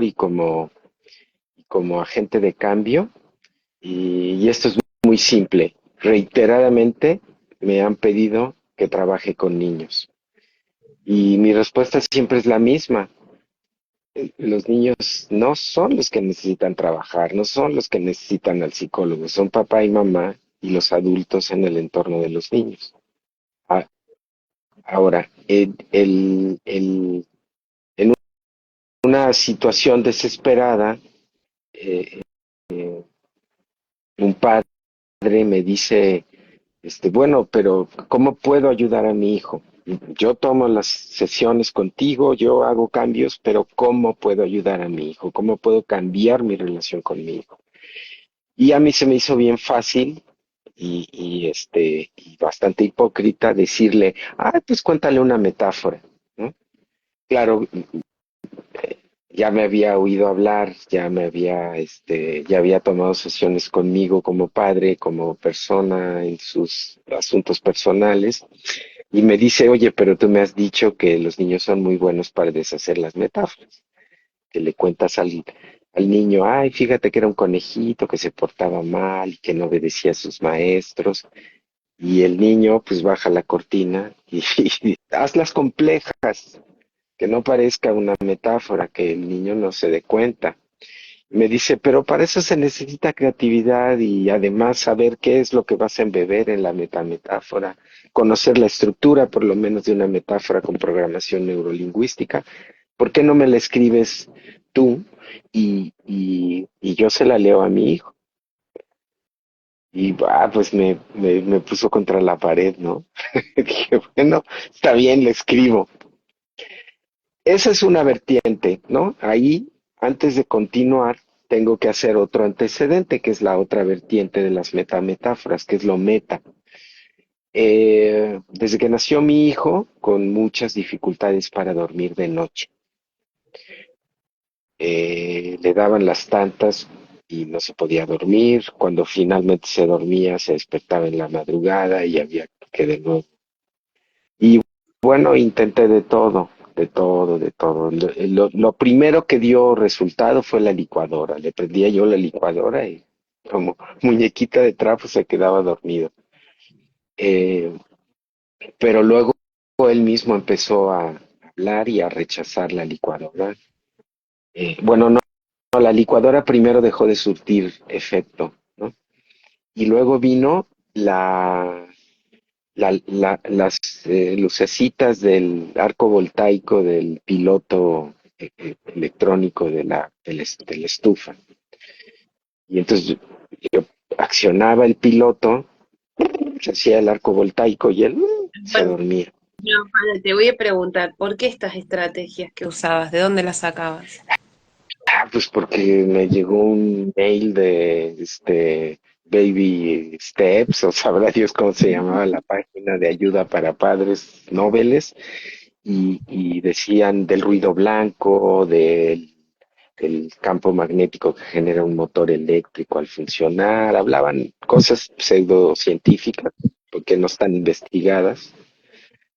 y como agente de cambio. Y esto es muy simple. Reiteradamente me han pedido que trabaje con niños. Y mi respuesta siempre es la misma. Los niños no son los que necesitan trabajar, no son los que necesitan al psicólogo, son papá y mamá y los adultos en el entorno de los niños. A- Ahora, en una situación desesperada, eh, un padre me dice, bueno, pero ¿cómo puedo ayudar a mi hijo? Yo tomo las sesiones contigo, yo hago cambios, pero ¿cómo puedo ayudar a mi hijo? ¿Cómo puedo cambiar mi relación con mi hijo? Y a mí se me hizo bien fácil y bastante hipócrita decirle, pues cuéntale una metáfora, ¿no? Claro, ya me había oído hablar, ya había tomado sesiones conmigo como padre, como persona en sus asuntos personales, y me dice, oye, pero tú me has dicho que los niños son muy buenos para deshacer las metáforas, que le cuentas al niño, ay, fíjate que era un conejito que se portaba mal y que no obedecía a sus maestros, y el niño pues baja la cortina y, y hazlas complejas, que no parezca una metáfora, que el niño no se dé cuenta. Me dice, pero para eso se necesita creatividad y además saber qué es lo que vas a embeber en la metametáfora, conocer la estructura por lo menos de una metáfora con programación neurolingüística. ¿Por qué no me la escribes tú y yo se la leo a mi hijo? Y pues me puso contra la pared, ¿no? Dije, bueno, está bien, le escribo. Esa es una vertiente, ¿no? Ahí, antes de continuar, tengo que hacer otro antecedente, que es la otra vertiente de las metametáforas, que es lo meta. Desde que nació mi hijo, con muchas dificultades para dormir de noche. Le daban las tantas y no se podía dormir. Cuando finalmente se dormía, se despertaba en la madrugada y había que de nuevo. Y bueno, intenté de todo, de todo, de todo. Lo primero que dio resultado fue la licuadora. Le prendía yo la licuadora y como muñequita de trapo se quedaba dormido. Eh, pero luego él mismo empezó a hablar y a rechazar la licuadora. Bueno, no, no, la licuadora primero dejó de surtir efecto, ¿no? Y luego vino las lucecitas del arco voltaico del piloto electrónico de la estufa. Y entonces yo accionaba el piloto, se hacía el arco voltaico y él se Bueno, dormía. no, Juana, te voy a preguntar, ¿por qué estas estrategias que usabas? ¿De dónde las sacabas? Pues porque me llegó un mail de Baby Steps, o sabrá Dios cómo se llamaba la página de ayuda para padres noveles, y decían del ruido blanco, del campo magnético que genera un motor eléctrico al funcionar, hablaban cosas pseudocientíficas, porque no están investigadas,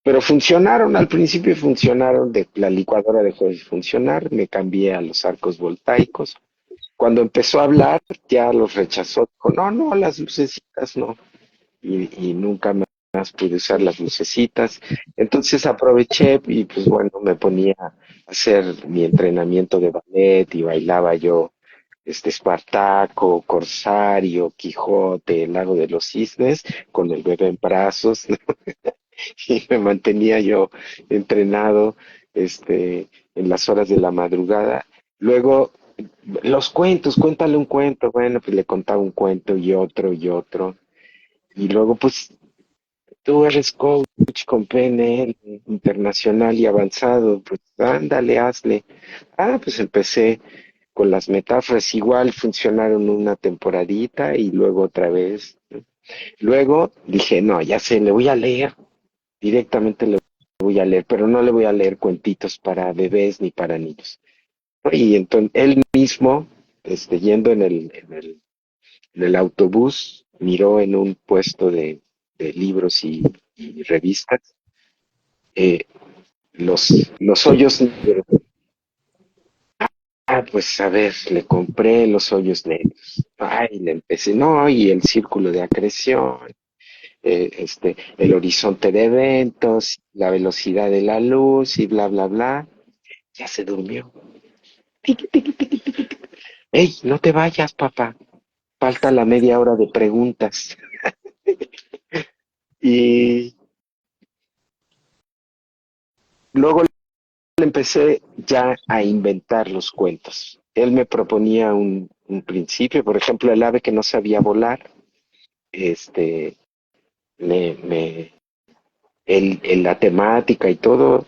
pero funcionaron, al principio funcionaron, la licuadora dejó de funcionar, me cambié a los arcos voltaicos. Cuando empezó a hablar, ya los rechazó, dijo, no, no, las lucecitas no, y nunca más pude usar las lucecitas. Entonces aproveché y pues bueno, me ponía a hacer mi entrenamiento de ballet y bailaba yo Espartaco, Corsario, Quijote, el Lago de los Cisnes, con el bebé en brazos, y me mantenía yo entrenado en las horas de la madrugada. Luego, los cuentos, cuéntale un cuento. Bueno, pues le contaba un cuento y otro y otro. Y luego, pues, tú eres coach con PNL internacional y avanzado, pues ándale, hazle. Pues empecé con las metáforas, igual funcionaron una temporadita y luego otra vez. Luego dije, no, ya sé, le voy a leer, directamente le voy a leer, pero no le voy a leer cuentitos para bebés ni para niños. Y entonces él mismo, yendo en el autobús, miró en un puesto de libros y revistas los hoyos negros. pues a ver, le compré los hoyos negros. Ay, le empecé, no, y el círculo de acreción, el horizonte de eventos, la velocidad de la luz y bla, bla, bla. Ya se durmió. Tiqui, tiqui, tiqui, tiqui, tiqui. Ey, no te vayas, papá. Falta la media hora de preguntas. Y luego le empecé ya a inventar los cuentos. Él me proponía un principio, por ejemplo, el ave que no sabía volar, este, me, la temática y todo,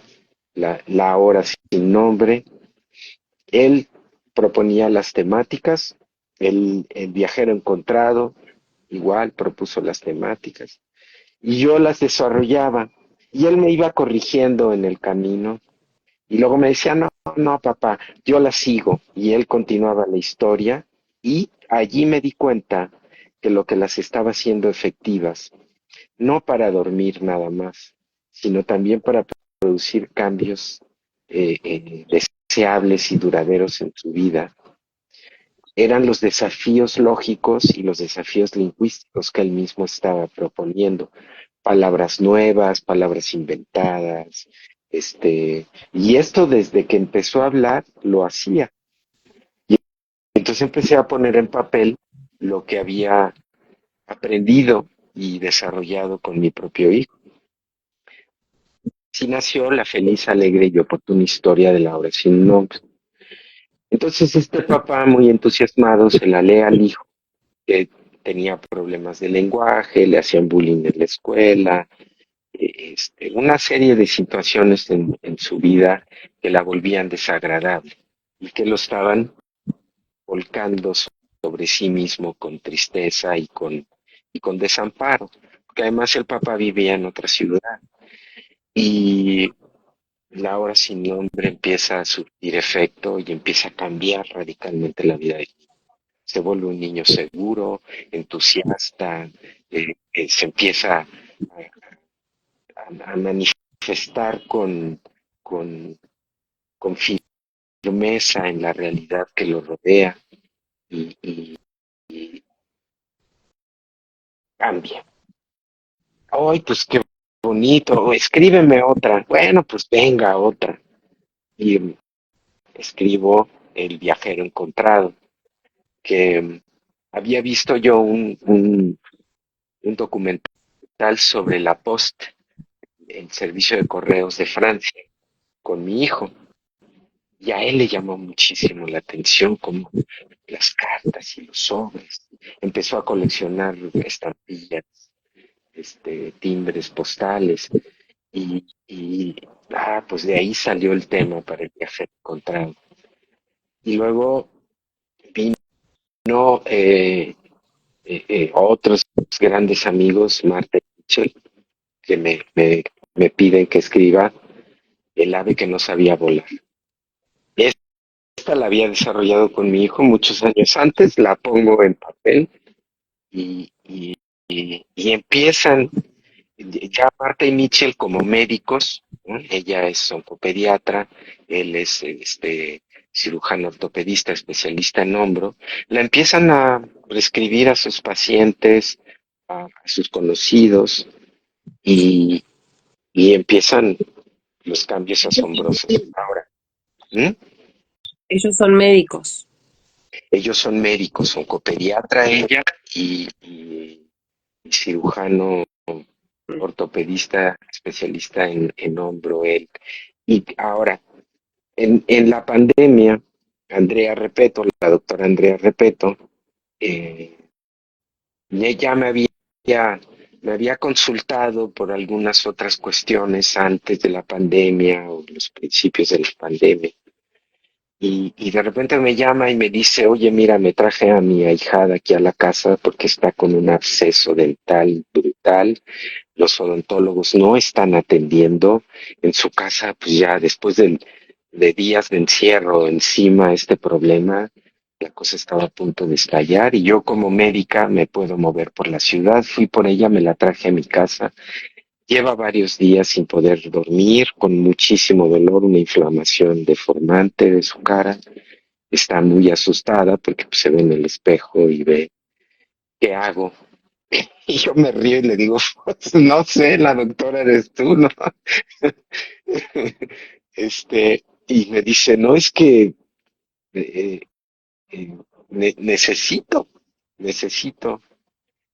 la hora sin nombre. Él proponía las temáticas, el viajero encontrado igual propuso las temáticas y yo las desarrollaba y él me iba corrigiendo en el camino y luego me decía, no, no, papá, yo la sigo y él continuaba la historia y allí me di cuenta que lo que las estaba haciendo efectivas, no para dormir nada más, sino también para producir cambios deseables y duraderos en su vida, eran los desafíos lógicos y los desafíos lingüísticos que él mismo estaba proponiendo. Palabras nuevas, palabras inventadas, y esto desde que empezó a hablar lo hacía. Y entonces empecé a poner en papel lo que había aprendido y desarrollado con mi propio hijo. Así nació la feliz, alegre y oportuna historia de la obra sin nombre. Entonces este papá muy entusiasmado se la lee al hijo que tenía problemas de lenguaje, le hacían bullying en la escuela, una serie de situaciones en su vida que la volvían desagradable y que lo estaban volcando sobre sí mismo con tristeza y con desamparo, porque además el papá vivía en otra ciudad y la hora sin nombre empieza a surtir efecto y empieza a cambiar radicalmente la vida de él. Se vuelve un niño seguro, entusiasta, se empieza a manifestar con, con firmeza en la realidad que lo rodea y cambia. ¡Ay, pues qué bonito! Escríbeme otra. Bueno, pues venga, otra. Y escribo El viajero encontrado, que había visto yo un documental sobre la Poste, el servicio de correos de Francia, con mi hijo. Y a él le llamó muchísimo la atención como las cartas y los sobres. Empezó a coleccionar estampillas, timbres postales pues de ahí salió el tema para el viaje encontrado. Y luego vino otros grandes amigos, Marta y Michel, que me piden que escriba El ave que no sabía volar. Esta la había desarrollado con mi hijo muchos años antes, la pongo en papel y y empiezan ya Marta y Mitchell como médicos, ¿no? Ella es oncopediatra, él es cirujano ortopedista especialista en hombro, la empiezan a prescribir a sus pacientes, a sus conocidos y, y empiezan los cambios asombrosos. Ahora, ¿m? Ellos son médicos. Ellos son médicos, oncopediatra ella y cirujano ortopedista especialista en hombro él. Y ahora, en la pandemia, Andrea Repeto, la doctora Andrea Repeto, eh, ella me había consultado por algunas otras cuestiones antes de la pandemia o los principios de la pandemia. Y de repente me llama y me dice, oye, mira, me traje a mi ahijada aquí a la casa porque está con un absceso dental brutal. Los odontólogos no están atendiendo en su casa, pues ya después de días de encierro encima este problema, la cosa estaba a punto de estallar y yo como médica me puedo mover por la ciudad, fui por ella, me la traje a mi casa, lleva varios días sin poder dormir, con muchísimo dolor, una inflamación deformante de su cara, está muy asustada porque pues, se ve en el espejo y ve, ¿qué hago? Y yo me río y le digo, pues, no sé, la doctora eres tú, ¿no? Y me dice, no, es que eh, necesito, necesito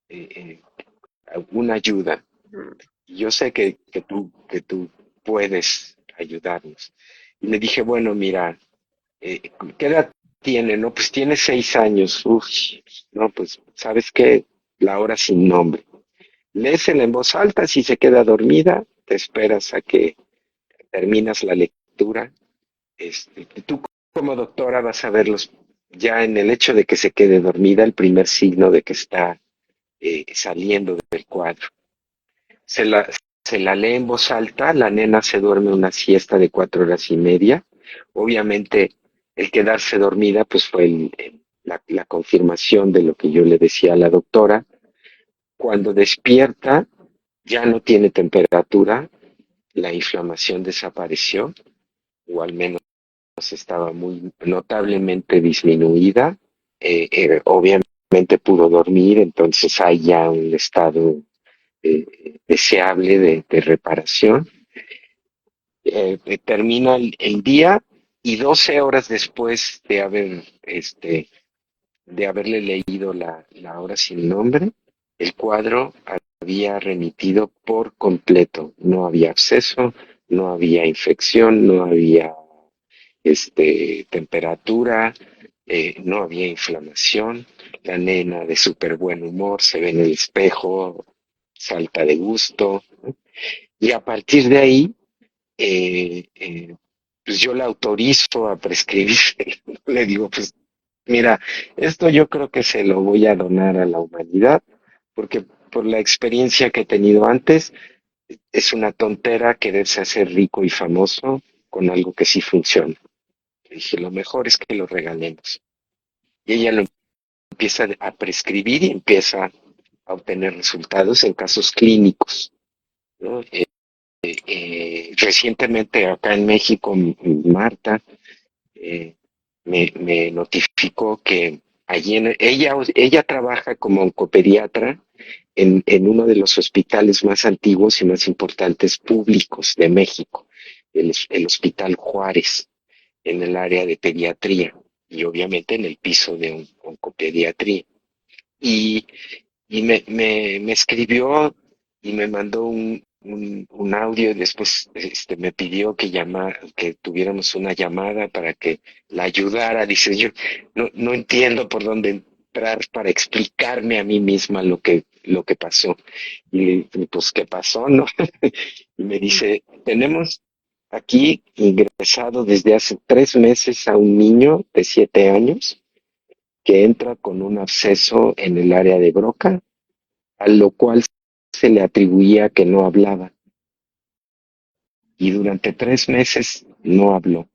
eh, eh, una ayuda. Mm. Yo sé que tú puedes ayudarnos. Y le dije, bueno, mira, ¿qué edad tiene? No, pues tiene 6 años. Uf, no, pues, ¿sabes qué? La hora sin nombre. Léesela en voz alta, si se queda dormida, te esperas a que terminas la lectura. Tú como doctora vas a verlos ya en el hecho de que se quede dormida, el primer signo de que está saliendo del cuadro. Se la, se la lee en voz alta, la nena se duerme una siesta de 4 horas y media. Obviamente, el quedarse dormida, pues fue la confirmación de lo que yo le decía a la doctora. Cuando despierta, ya no tiene temperatura, la inflamación desapareció, o al menos estaba muy notablemente disminuida. Obviamente pudo dormir, entonces hay ya un estado deseable de reparación. Termina el día y 12 horas después de haberle leído la hora sin nombre, el cuadro había remitido por completo. No había absceso, no había infección, no había temperatura, no había inflamación. La nena de súper buen humor se ve en el espejo, salta de gusto. Y a partir de ahí, pues yo la autorizo a prescribir. Le digo, pues mira, esto yo creo que se lo voy a donar a la humanidad, porque por la experiencia que he tenido antes, es una tontera quererse hacer rico y famoso con algo que sí funciona. Le dije, lo mejor es que lo regalemos. Y ella lo empieza a prescribir y empieza a obtener resultados en casos clínicos, ¿no? Recientemente acá en México, Marta eh, me notificó que allí ella trabaja como oncopediatra en uno de los hospitales más antiguos y más importantes públicos de México, el Hospital Juárez, en el área de pediatría y obviamente en el piso de oncopediatría. Y, y me escribió y me mandó un audio y después me pidió que tuviéramos una llamada para que la ayudara. Dice, yo no entiendo por dónde entrar para explicarme a mí misma lo que pasó. Y pues, ¿qué pasó, no? Y me dice, tenemos aquí ingresado desde hace 3 meses a un niño de 7 años que entra con un absceso en el área de Broca, a lo cual se le atribuía que no hablaba. Y durante 3 meses no habló.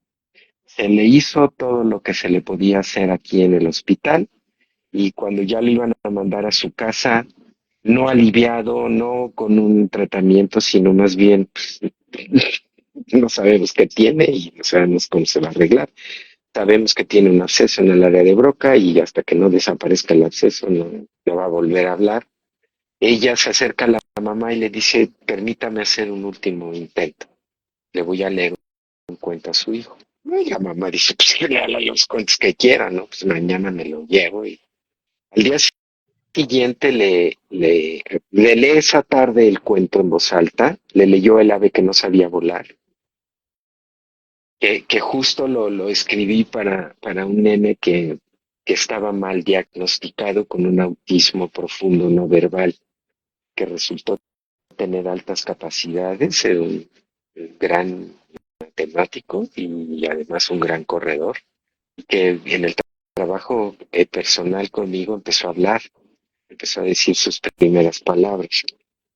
Se le hizo todo lo que se le podía hacer aquí en el hospital y cuando ya le iban a mandar a su casa, no aliviado, no con un tratamiento, sino más bien, pues, no sabemos qué tiene y no sabemos cómo se va a arreglar. Sabemos que tiene un absceso en el área de Broca y hasta que no desaparezca el absceso no va a volver a hablar. Ella se acerca a la mamá y le dice, permítame hacer un último intento. Le voy a leer un cuento a su hijo. Y la mamá dice, pues que lea los cuentos que quiera, ¿no? Pues mañana me lo llevo. Y al día siguiente le lee esa tarde el cuento en voz alta, le leyó El ave que no sabía volar, que justo lo escribí para un nene que estaba mal diagnosticado con un autismo profundo no verbal, que resultó tener altas capacidades, un gran matemático y además un gran corredor, y que en el trabajo personal conmigo empezó a hablar, empezó a decir sus primeras palabras.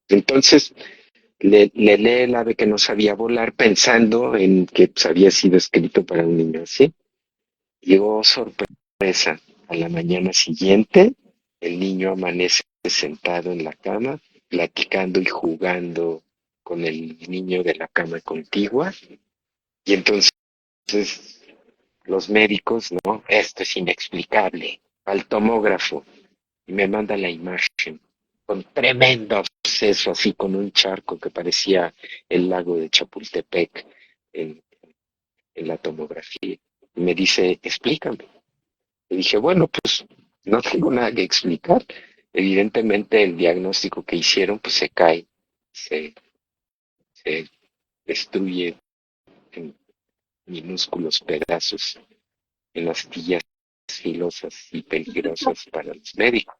Entonces le lee El ave que no sabía volar pensando en que pues, había sido escrito para un niño así. Llegó sorpresa. A la mañana siguiente, el niño amanece sentado en la cama, platicando y jugando con el niño de la cama contigua. Y entonces los médicos, ¿no? Esto es inexplicable. Al tomógrafo y me manda la imagen con tremendo absceso, así con un charco que parecía el lago de Chapultepec en, en la tomografía. Y me dice, explícame. Y dije, bueno, pues no tengo nada que explicar. Evidentemente el diagnóstico que hicieron pues se cae, se, se destruye en minúsculos pedazos en astillas filosas y peligrosas para los médicos.